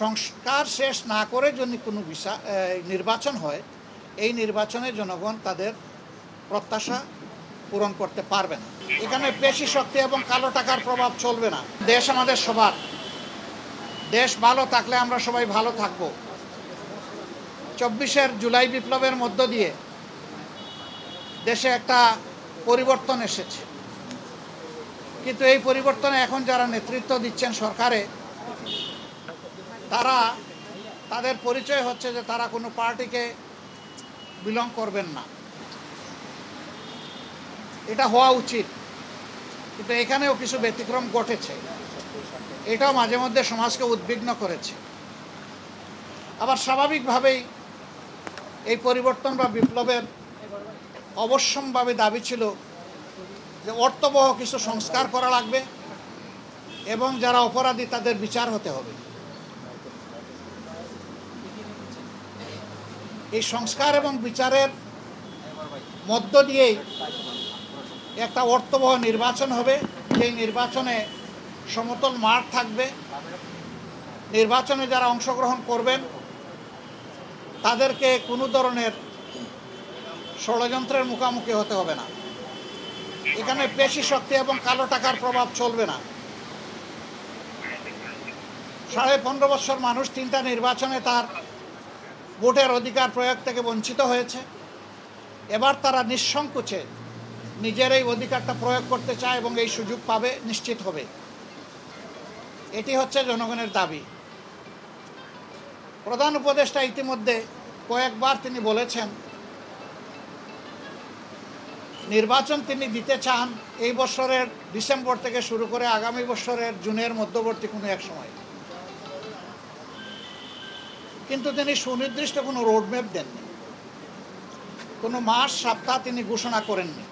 সংস্কার শেষ না করে যদি কোনো নির্বাচন হয়, এই নির্বাচনে জনগণ তাদের প্রত্যাশা পূরণ করতে পারবে না। এখানে পেশি শক্তি এবং কালো টাকার প্রভাব চলবে না। দেশ আমাদের সবার, দেশ ভালো থাকলে আমরা সবাই ভালো থাকব। 24 জুলাই বিপ্লবের মধ্য দিয়ে দেশে একটা পরিবর্তন এসেছে, কিন্তু এই পরিবর্তনে এখন যারা নেতৃত্ব দিচ্ছেন সরকারে, তাদের পরিচয় হচ্ছে যে তারা কোনো পার্টিকে বিলং করবেন না। এটা হওয়া উচিত, কিন্তু এখানেও কিছু ব্যতিক্রম ঘটেছে। এটাও মাঝে মধ্যে সমাজকে উদ্বিগ্ন করেছে। আবার স্বাভাবিকভাবেই এই পরিবর্তন বা বিপ্লবের অবশ্যম্ভাবী দাবি ছিল যে অর্থবহ কিছু সংস্কার করা লাগবে এবং যারা অপরাধী তাদের বিচার হতে হবে। এই সংস্কার এবং বিচারের মধ্য দিয়েই একটা অর্থবহ নির্বাচন হবে, যেই নির্বাচনে সমতল মাঠ থাকবে। নির্বাচনে যারা অংশগ্রহণ করবেন তাদেরকে কোনো ধরনের ষড়যন্ত্রের মুখোমুখি হতে হবে না। এখানে পেশি শক্তি এবং কালো টাকার প্রভাব চলবে না। 15.5 বছর মানুষ 3টা নির্বাচনে তার ভোটের অধিকার প্রয়োগ থেকে বঞ্চিত হয়েছে। এবার তারা নিঃসংকোচে নিজের এই অধিকারটা প্রয়োগ করতে চায় এবং এই সুযোগ পাবে, নিশ্চিত হবে। এটি হচ্ছে জনগণের দাবি। প্রধান উপদেষ্টা ইতিমধ্যে কয়েকবার তিনি বলেছেন নির্বাচন তিনি দিতে চান এই বছরের ডিসেম্বর থেকে শুরু করে আগামী বছরের জুনের মধ্যবর্তী কোনো এক সময়, কিন্তু তিনি সুনির্দিষ্ট কোনো রোডম্যাপ দেননি, কোনো মাস সপ্তাহ তিনি ঘোষণা করেননি।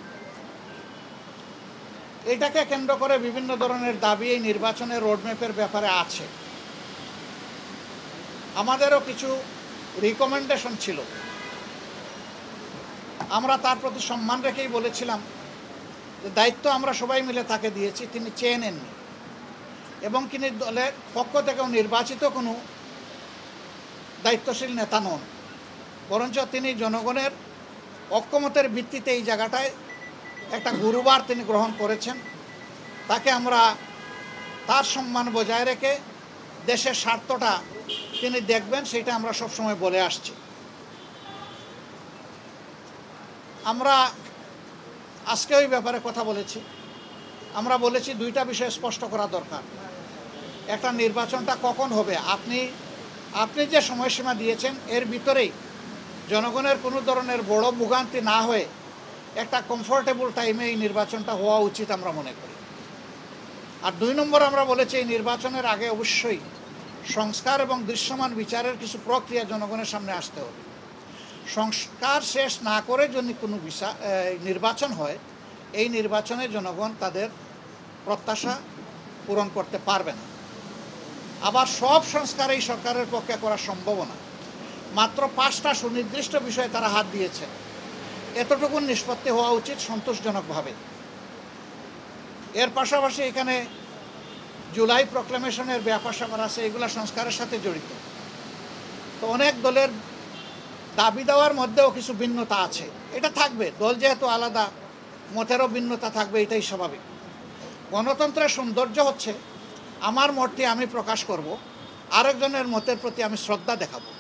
এটাকে কেন্দ্র করে বিভিন্ন ধরনের দাবি এই নির্বাচনের রোডম্যাপের ব্যাপারে আছে। আমাদেরও কিছু রিকমেন্ডেশন ছিল, আমরা তার প্রতি সম্মান রেখেই বলেছিলাম যে দায়িত্ব আমরা সবাই মিলে তাকে দিয়েছি, তিনি চেয়ে নেননি এবং তিনি দলের পক্ষ থেকেও নির্বাচিত কোনো দায়িত্বশীল নেতা নন, বরঞ্চ তিনি জনগণের ঐক্যমতের ভিত্তিতে এই জায়গাটায় একটা গুরুবার তিনি গ্রহণ করেছেন। তাকে আমরা তার সম্মান বজায় রেখে দেশের স্বার্থটা তিনি দেখবেন, সেটা আমরা সবসময় বলে আসছি। আমরা আজকে ওই ব্যাপারে কথা বলেছি। আমরা বলেছি 2টা বিষয় স্পষ্ট করা দরকার। একটা, নির্বাচনটা কখন হবে, আপনি যে সময়সীমা দিয়েছেন এর ভিতরেই জনগণের কোনো ধরনের বড় ভোগান্তি না হয়ে একটা কমফোর্টেবল টাইমে এই নির্বাচনটা হওয়া উচিত আমরা মনে করি। আর 2 নম্বর আমরা বলেছি এই নির্বাচনের আগে অবশ্যই সংস্কার এবং দৃশ্যমান বিচারের কিছু প্রক্রিয়া জনগণের সামনে আসতে হবে। সংস্কার শেষ না করে যদি কোনো নির্বাচন হয়, এই নির্বাচনে জনগণ তাদের প্রত্যাশা পূরণ করতে পারবে না। আবার সব সংস্কার এই সরকারের পক্ষে করা সম্ভব না। মাত্র 5টা সুনির্দিষ্ট বিষয়ে তারা হাত দিয়েছে। এতটুকু নিষ্পত্তি হওয়া উচিত সন্তোষজনকভাবে। এর পাশাপাশি এখানে জুলাই প্রক্লেমেশনের ব্যাপার স্যাপার আছে, এগুলো সংস্কারের সাথে জড়িত। তো অনেক দলের দাবি দেওয়ার মধ্যেও কিছু ভিন্নতা আছে, এটা থাকবে। দল যেহেতু আলাদা, মতেরও ভিন্নতা থাকবে, এটাই স্বাভাবিক। গণতন্ত্রের সৌন্দর্য হচ্ছে আমার মতটি আমি প্রকাশ করব, আরেকজনের মতের প্রতি আমি শ্রদ্ধা দেখাবো।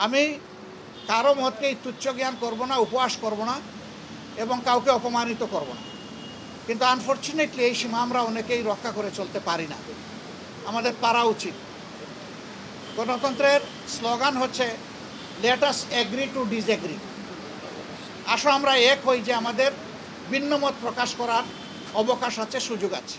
আমি কারো মতকেই তুচ্ছ জ্ঞান করব না, উপহাস করব না এবং কাউকে অপমানিত করব না। কিন্তু আনফর্চুনেটলি এই সীমা আমরা অনেকেই রক্ষা করে চলতে পারি না, আমাদের পারা উচিত। গণতন্ত্রের স্লোগান হচ্ছে let us agree to disagree. আসো আমরা এক হই যে আমাদের ভিন্ন মত প্রকাশ করার অবকাশ আছে, সুযোগ আছে।